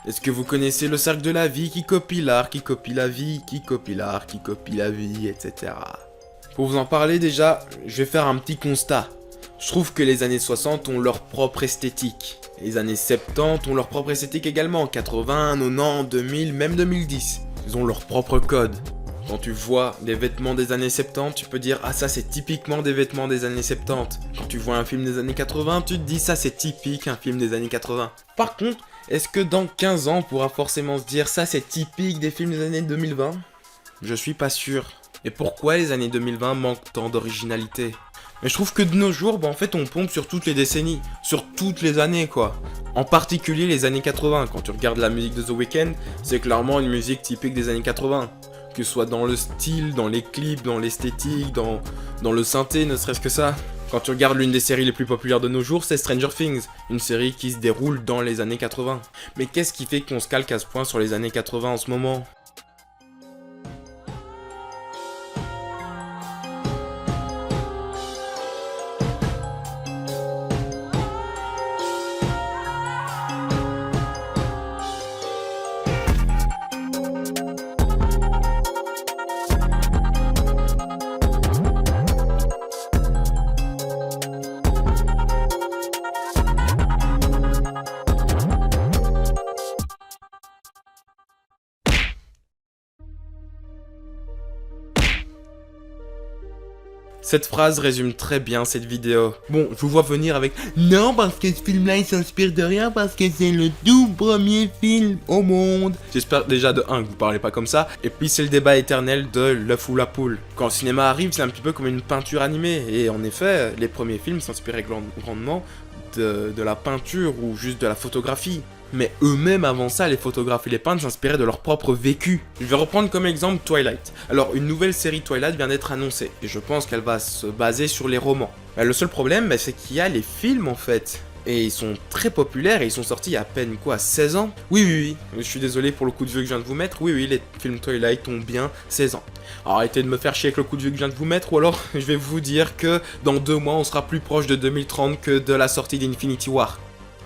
Est-ce que vous connaissez le cercle de la vie qui copie l'art, qui copie la vie, qui copie l'art, qui copie la vie, etc. Pour vous en parler déjà, je vais faire un petit constat. Je trouve que les années 60 ont leur propre esthétique. Les années 70 ont leur propre esthétique également. 80, 90, 2000, même 2010. Ils ont leur propre code. Quand tu vois des vêtements des années 70, tu peux dire « Ah, ça c'est typiquement des vêtements des années 70 ». Quand tu vois un film des années 80, tu te dis « Ça c'est typique un film des années 80 ». Par contre, est-ce que dans 15 ans, on pourra forcément se dire « Ça c'est typique des films des années 2020 » Je suis pas sûr. Et pourquoi les années 2020 manquent tant d'originalité? Mais je trouve que de nos jours, en fait, on pompe sur toutes les décennies, sur toutes les années, quoi. En particulier les années 80. Quand tu regardes la musique de The Weeknd, c'est clairement une musique typique des années 80. Que ce soit dans le style, dans les clips, dans l'esthétique, dans le synthé, ne serait-ce que ça. Quand tu regardes l'une des séries les plus populaires de nos jours, c'est Stranger Things, une série qui se déroule dans les années 80. Mais qu'est-ce qui fait qu'on se calque à ce point sur les années 80 en ce moment ? Cette phrase résume très bien cette vidéo. Bon, je vous vois venir avec « Non, parce que ce film-là, il s'inspire de rien, parce que c'est le tout premier film au monde ». J'espère déjà de 1 que vous parlez pas comme ça, et puis c'est le débat éternel de l'œuf ou la poule. Quand le cinéma arrive, c'est un petit peu comme une peinture animée, et en effet, les premiers films s'inspiraient grandement de la peinture ou juste de la photographie. Mais eux-mêmes, avant ça, les photographes et les peintres s'inspiraient de leur propre vécu. Je vais reprendre comme exemple Twilight. Alors, une nouvelle série Twilight vient d'être annoncée, et je pense qu'elle va se baser sur les romans. Le seul problème, c'est qu'il y a les films, en fait. Et ils sont très populaires, et ils sont sortis il y a à peine, 16 ans? Oui, je suis désolé pour le coup de vieux que je viens de vous mettre. Oui, les films Twilight ont bien 16 ans. Alors, arrêtez de me faire chier avec le coup de vieux que je viens de vous mettre, ou alors, je vais vous dire que dans 2 mois, on sera plus proche de 2030 que de la sortie d'Infinity War.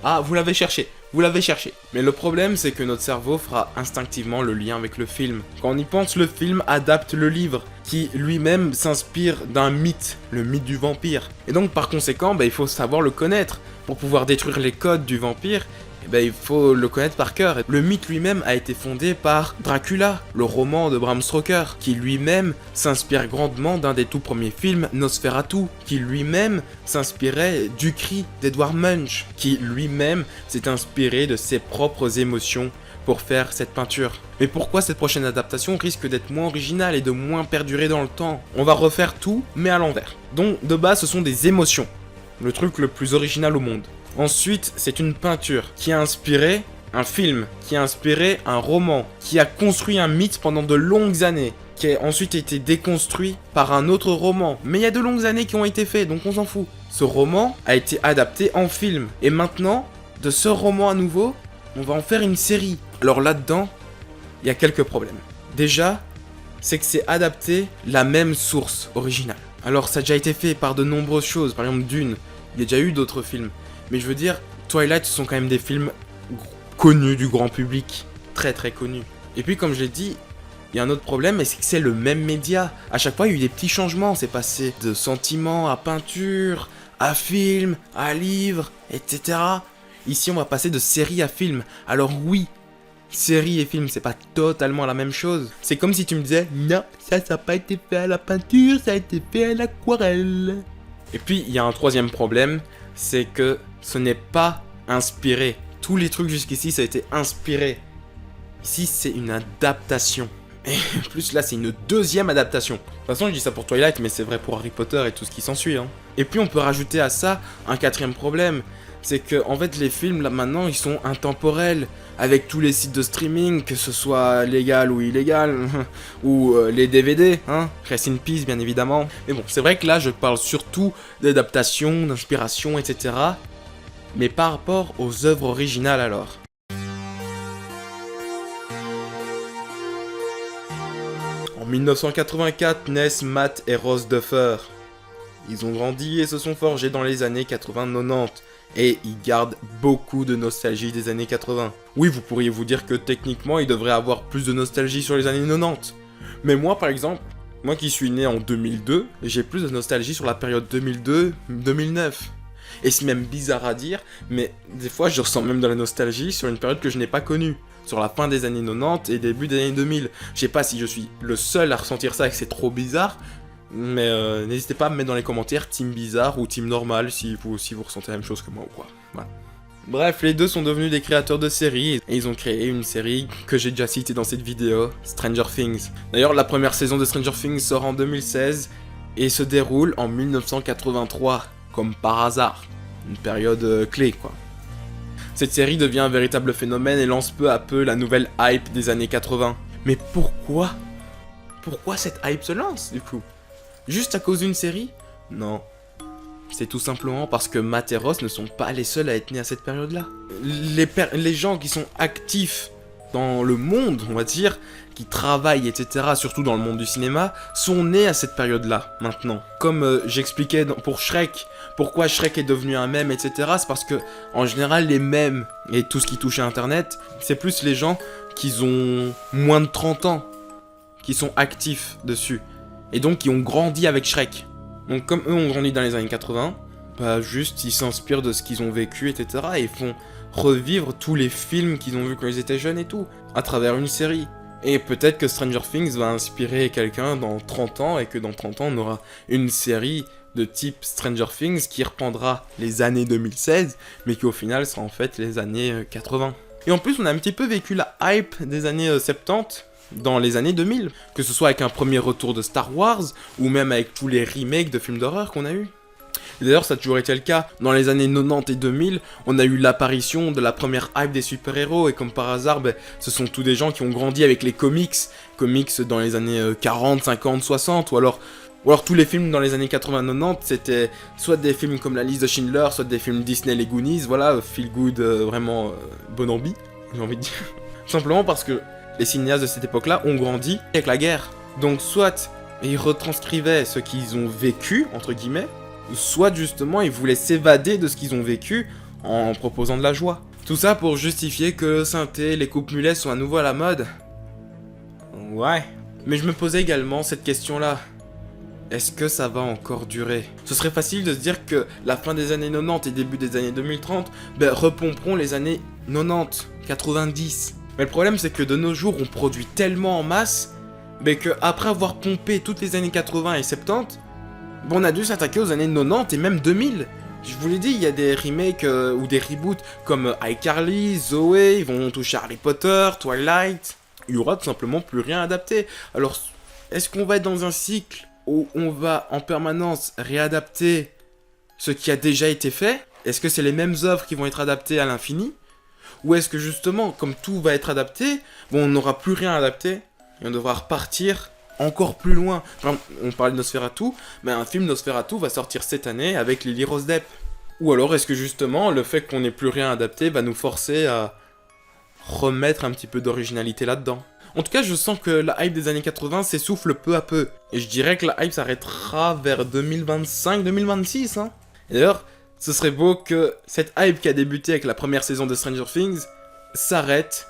Ah, vous l'avez cherché. Vous l'avez cherché. Mais le problème, c'est que notre cerveau fera instinctivement le lien avec le film. Quand on y pense, le film adapte le livre, qui lui-même s'inspire d'un mythe, le mythe du vampire. Et donc, par conséquent, il faut savoir le connaître. Pour pouvoir détruire les codes du vampire, il faut le connaître par cœur. Le mythe lui-même a été fondé par Dracula, le roman de Bram Stoker, qui lui-même s'inspire grandement d'un des tout premiers films, Nosferatu, qui lui-même s'inspirait du cri d'Edward Munch, qui lui-même s'est inspiré de ses propres émotions pour faire cette peinture. Mais pourquoi cette prochaine adaptation risque d'être moins originale et de moins perdurer dans le temps? On va refaire tout, mais à l'envers. Donc, de base, ce sont des émotions. Le truc le plus original au monde. Ensuite, c'est une peinture qui a inspiré un film, qui a inspiré un roman, qui a construit un mythe pendant de longues années, qui a ensuite été déconstruit par un autre roman. Mais il y a de longues années qui ont été faites, donc on s'en fout. Ce roman a été adapté en film. Et maintenant, de ce roman à nouveau, on va en faire une série. Alors là-dedans, il y a quelques problèmes. Déjà, c'est que c'est adapté la même source originale. Alors ça a déjà été fait par de nombreuses choses, par exemple Dune, il y a déjà eu d'autres films. Mais je veux dire, Twilight, ce sont quand même des films connus du grand public, très très connus. Et puis comme je l'ai dit, il y a un autre problème, c'est que c'est le même média. À chaque fois, il y a eu des petits changements, c'est passé de sentiments à peinture, à film, à livre, etc. Ici, on va passer de série à film. Alors oui, série et film, c'est pas totalement la même chose. C'est comme si tu me disais, non, ça n'a pas été fait à la peinture, ça a été fait à l'aquarelle. Et puis, il y a un troisième problème, c'est que ce n'est pas inspiré. Tous les trucs jusqu'ici, ça a été inspiré. Ici, c'est une adaptation. Et en plus, là, c'est une deuxième adaptation. De toute façon, je dis ça pour Twilight, mais c'est vrai pour Harry Potter et tout ce qui s'ensuit. Et puis, on peut rajouter à ça un quatrième problème. C'est que, en fait, les films, là, maintenant, ils sont intemporels. Avec tous les sites de streaming, que ce soit légal ou illégal, ou les DVD, Rest in Peace, bien évidemment. Mais bon, c'est vrai que là, je parle surtout d'adaptation, d'inspiration, etc. Mais par rapport aux œuvres originales, alors. En 1984 naissent Matt et Rose Duffer. Ils ont grandi et se sont forgés dans les années 80-90. et il garde beaucoup de nostalgie des années 80. Oui, vous pourriez vous dire que techniquement, il devrait avoir plus de nostalgie sur les années 90. Mais moi, par exemple, moi qui suis né en 2002, j'ai plus de nostalgie sur la période 2002-2009. Et c'est même bizarre à dire, mais des fois, je ressens même de la nostalgie sur une période que je n'ai pas connue. Sur la fin des années 90 et début des années 2000. Je sais pas si je suis le seul à ressentir ça et que c'est trop bizarre, mais n'hésitez pas à me mettre dans les commentaires team bizarre ou team normal si vous aussi vous ressentez la même chose que moi ou quoi. Voilà. Bref, les deux sont devenus des créateurs de séries et ils ont créé une série que j'ai déjà citée dans cette vidéo, Stranger Things. D'ailleurs, la première saison de Stranger Things sort en 2016 et se déroule en 1983, comme par hasard. Une période clé quoi. Cette série devient un véritable phénomène et lance peu à peu la nouvelle hype des années 80. Mais pourquoi? Pourquoi cette hype se lance du coup? Juste à cause d'une série? Non. C'est tout simplement parce que Matt et Ross ne sont pas les seuls à être nés à cette période-là. Les gens qui sont actifs dans le monde, on va dire, qui travaillent, etc., surtout dans le monde du cinéma, sont nés à cette période-là, maintenant. Comme j'expliquais pour Shrek, pourquoi Shrek est devenu un mème, etc., c'est parce que, en général, les mèmes et tout ce qui touche à Internet, c'est plus les gens qui ont moins de 30 ans, qui sont actifs dessus, et donc qui ont grandi avec Shrek. Donc comme eux ont grandi dans les années 80, bah juste ils s'inspirent de ce qu'ils ont vécu, etc., et ils font revivre tous les films qu'ils ont vus quand ils étaient jeunes et tout, à travers une série. Et peut-être que Stranger Things va inspirer quelqu'un dans 30 ans, et que dans 30 ans on aura une série de type Stranger Things qui reprendra les années 2016, mais qui au final sera en fait les années 80. Et en plus on a un petit peu vécu la hype des années 70 dans les années 2000, que ce soit avec un premier retour de Star Wars, ou même avec tous les remakes de films d'horreur qu'on a eu. D'ailleurs, ça a toujours été le cas. Dans les années 90 et 2000, on a eu l'apparition de la première hype des super-héros, et comme par hasard, ce sont tous des gens qui ont grandi avec les comics dans les années 40, 50, 60, ou alors tous les films dans les années 80-90, c'était soit des films comme La Liste de Schindler, soit des films Disney, les Goonies, voilà, feel good, vraiment bon ambi, j'ai envie de dire. Simplement parce que les cinéastes de cette époque-là ont grandi avec la guerre. Donc soit ils retranscrivaient ce qu'ils ont vécu, entre guillemets, soit justement ils voulaient s'évader de ce qu'ils ont vécu en proposant de la joie. Tout ça pour justifier que le synthé, les coupes mulets sont à nouveau à la mode. Ouais. Mais je me posais également cette question-là. Est-ce que ça va encore durer? Ce serait facile de se dire que la fin des années 90 et début des années 2030 repomperont les années 90, 90. Mais le problème c'est que de nos jours on produit tellement en masse que après avoir pompé toutes les années 80 et 70, on a dû s'attaquer aux années 90 et même 2000. Je vous l'ai dit, il y a des remakes ou des reboots comme iCarly, Zoé, ils vont toucher Harry Potter, Twilight. Il y aura tout simplement plus rien adapté. Alors, est-ce qu'on va être dans un cycle où on va en permanence réadapter ce qui a déjà été fait? Est-ce que c'est les mêmes œuvres qui vont être adaptées à l'infini? Ou est-ce que justement, comme tout va être adapté, on n'aura plus rien adapté et on devra repartir encore plus loin? Enfin, on parle de Nosferatu, mais un film Nosferatu va sortir cette année avec Lily Rose Depp. Ou alors est-ce que justement, le fait qu'on n'ait plus rien adapté va nous forcer à remettre un petit peu d'originalité là-dedans? En tout cas, je sens que la hype des années 80 s'essouffle peu à peu. Et je dirais que la hype s'arrêtera vers 2025-2026. Hein. Et d'ailleurs, ce serait beau que cette hype qui a débuté avec la première saison de Stranger Things s'arrête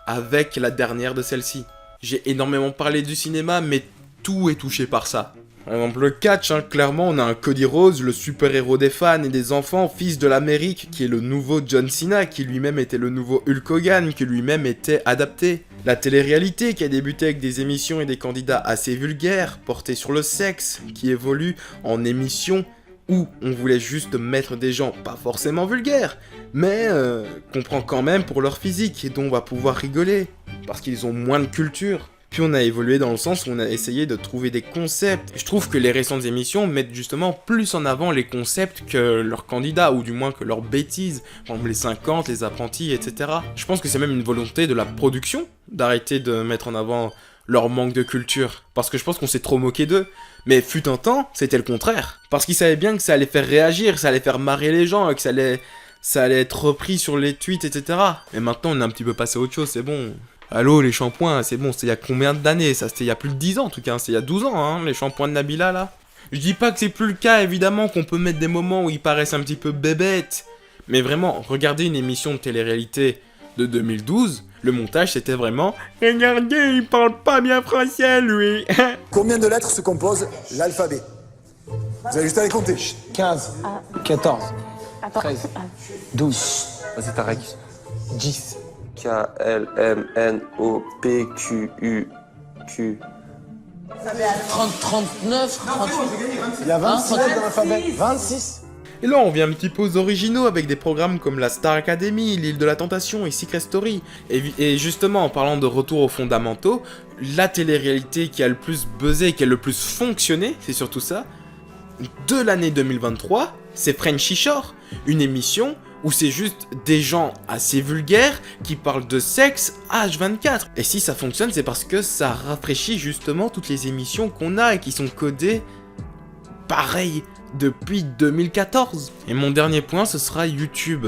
avec la dernière de celle-ci. J'ai énormément parlé du cinéma, mais tout est touché par ça. Par exemple, le catch, clairement, on a un Cody Rhodes, le super-héros des fans et des enfants, fils de l'Amérique, qui est le nouveau John Cena, qui lui-même était le nouveau Hulk Hogan, qui lui-même était adapté. La télé-réalité, qui a débuté avec des émissions et des candidats assez vulgaires, portés sur le sexe, qui évolue en émissions où on voulait juste mettre des gens pas forcément vulgaires, mais qu'on prend quand même pour leur physique et dont on va pouvoir rigoler, parce qu'ils ont moins de culture. Puis on a évolué dans le sens où on a essayé de trouver des concepts. Je trouve que les récentes émissions mettent justement plus en avant les concepts que leurs candidats, ou du moins que leurs bêtises. Par exemple les 50, les apprentis, etc. Je pense que c'est même une volonté de la production d'arrêter de mettre en avant leur manque de culture. Parce que je pense qu'on s'est trop moqué d'eux. Mais fut un temps, c'était le contraire. Parce qu'ils savaient bien que ça allait faire réagir, ça allait faire marrer les gens, que ça allait être repris sur les tweets, etc. Et maintenant on est un petit peu passé à autre chose, c'est bon. Allô, les shampoings, c'est bon, c'était il y a combien d'années? Ça, c'était il y a plus de 10 ans en tout cas, c'était il y a 12 ans, hein, les shampoings de Nabila là. Je dis pas que c'est plus le cas, évidemment, qu'on peut mettre des moments où ils paraissent un petit peu bébêtes, Mais vraiment, regardez une émission de télé-réalité de 2012, le montage c'était vraiment « Regardez, il parle pas bien français lui !» Combien de lettres se compose l'alphabet? Vous avez juste à les compter. 15, 14, 13, 12, Vas-y, Tarek. 10. K-L-M-N-O-P-Q-U-Q. 30, 39, 38. Il y a 26 lettres dans l'alphabet. 26. Et là on vient un petit peu aux originaux avec des programmes comme la Star Academy, l'île de la Tentation et Secret Story. Et justement en parlant de retour aux fondamentaux, la télé-réalité qui a le plus buzzé, qui a le plus fonctionné, c'est surtout ça, de l'année 2023, c'est Frenchy Shore, une émission où c'est juste des gens assez vulgaires qui parlent de sexe H24. Et si ça fonctionne, c'est parce que ça rafraîchit justement toutes les émissions qu'on a et qui sont codées pareil depuis 2014. Et mon dernier point, ce sera YouTube.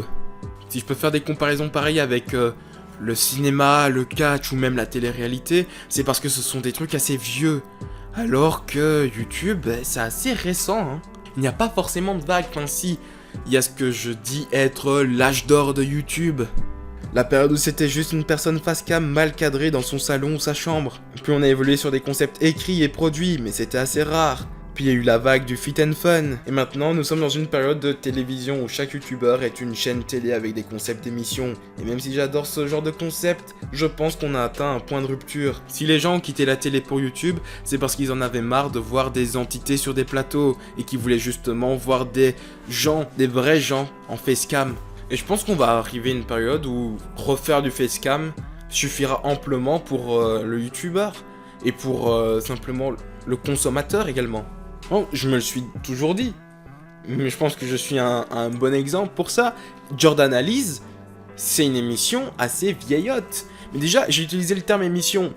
Si je peux faire des comparaisons pareilles avec le cinéma, le catch ou même la télé-réalité, c'est parce que ce sont des trucs assez vieux. Alors que YouTube, c'est assez récent. Hein. Il n'y a pas forcément de vague. Enfin si, il y a ce que je dis être l'âge d'or de YouTube. La période où c'était juste une personne face cam mal cadrée dans son salon ou sa chambre. Puis on a évolué sur des concepts écrits et produits, mais c'était assez rare. Puis il y a eu la vague du fit and fun. Et maintenant, nous sommes dans une période de télévision où chaque youtubeur est une chaîne télé avec des concepts d'émissions. Et même si j'adore ce genre de concept, je pense qu'on a atteint un point de rupture. Si les gens ont quitté la télé pour YouTube, c'est parce qu'ils en avaient marre de voir des entités sur des plateaux et qu'ils voulaient justement voir des gens, des vrais gens en facecam. Et je pense qu'on va arriver à une période où refaire du facecam suffira amplement pour le youtubeur et pour simplement le consommateur également. Bon, je me le suis toujours dit, mais je pense que je suis un bon exemple pour ça. Jordanalyse, c'est une émission assez vieillotte. Mais déjà, j'ai utilisé le terme émission.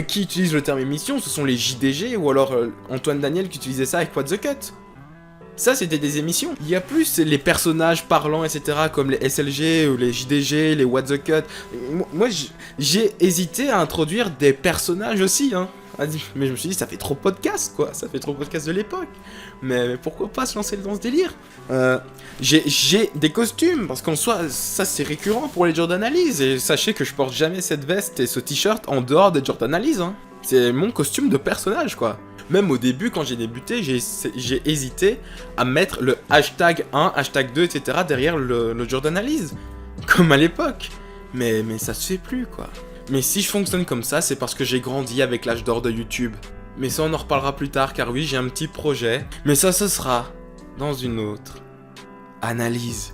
Qui utilise le terme émission? Ce sont les JDG ou alors Antoine Daniel qui utilisait ça avec What the Cut. Ça, c'était des émissions. Il y a plus les personnages parlants, etc., comme les SLG ou les JDG, les What the Cut. Moi, j'ai hésité à introduire des personnages aussi, hein. Mais je me suis dit, ça fait trop podcast, quoi. Ça fait trop podcast de l'époque. Mais pourquoi pas se lancer dans ce délire? J'ai des costumes, parce qu'en soi, ça c'est récurrent pour les Jordanalyse. Et sachez que je porte jamais cette veste et ce t-shirt en dehors des Jordanalyse, hein. C'est mon costume de personnage, quoi. Même au début, quand j'ai débuté, j'ai hésité à mettre le hashtag 1, hashtag 2, etc. derrière le Jordanalyse. Comme à l'époque. Mais ça se fait plus, quoi. Mais si je fonctionne comme ça, c'est parce que j'ai grandi avec l'âge d'or de YouTube. Mais ça, on en reparlera plus tard, car oui, j'ai un petit projet. Mais ça, ce sera dans une autre analyse.